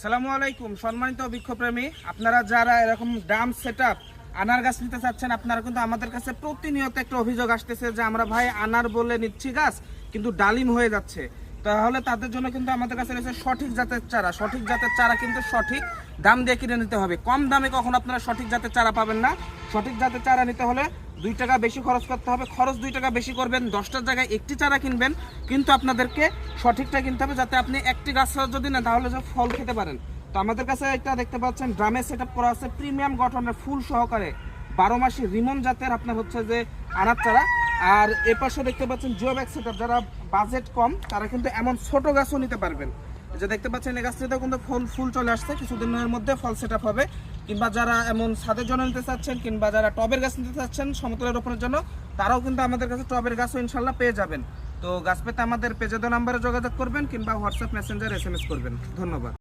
আসসালামু আলাইকুম সম্মানিত বৃক্ষপ্রেমী, আপনারা যারা এরকম ড্রাম সেটআপ আনার গাছ নিতে চাচ্ছেন, আপনারা কিন্তু আমাদের কাছে প্রতিনিয়ত একটা অভিযোগ আসতেছে যে আমরা ভাই আনার বলে নিচ্ছি গাছ কিন্তু ডালিম হয়ে যাচ্ছে। তাহলে তাদের জন্য কিন্তু আমাদের কাছে রয়েছে সঠিক জাতের চারা। সঠিক জাতের চারা কিন্তু সঠিক দাম দিয়ে কিনে নিতে হবে। কম দামে কখনো আপনারা সঠিক জাতের চারা পাবেন না। সঠিক জাতের চারা নিতে হলে 2 টাকা বেশি খরচ করতে হবে। খরচ 2 টাকা বেশি করবেন, 10টার জায়গায় একটি চারা কিনবেন, কিন্তু আপনাদেরকে সঠিকটা কিনতে হবে যাতে আপনি একটি গাছ যদি না তাহলে যে ফল খেতে পারেন। তো আমাদের কাছে একটা দেখতে পাচ্ছেন ড্রামে সেটআপ করা আছে প্রিমিয়াম গঠনের ফুল সহকারে 12 মাসি রিমন জাতের আপনার হচ্ছে যে আনার চারা। আর এ পাশে দেখতে পাচ্ছেন জিওব্যাগ সেটআপ, যারা বাজেট কম তারা কিন্তু এমন ছোট গাছও নিতে পারবেন। যে দেখতে পাচ্ছেন এই গাছটিতেও কিন্তু ফুল চলে আসছে, কিছুদিনের মধ্যে ফল সেটআপ হবে। কিংবা যারা এমন ছাদের জন্য নিতে চাচ্ছেন কিংবা যারা টবের গাছ নিতে চাচ্ছেন সমতলের রোপণের জন্য, তারাও কিন্তু আমাদের কাছে টবের গাছও ইনশাল্লাহ পেয়ে যাবেন। তো গাছ পেতে আমাদের পেজে দেওয়া নাম্বারে যোগাযোগ করবেন কিংবা হোয়াটসঅ্যাপ মেসেঞ্জার SMS করবেন। ধন্যবাদ।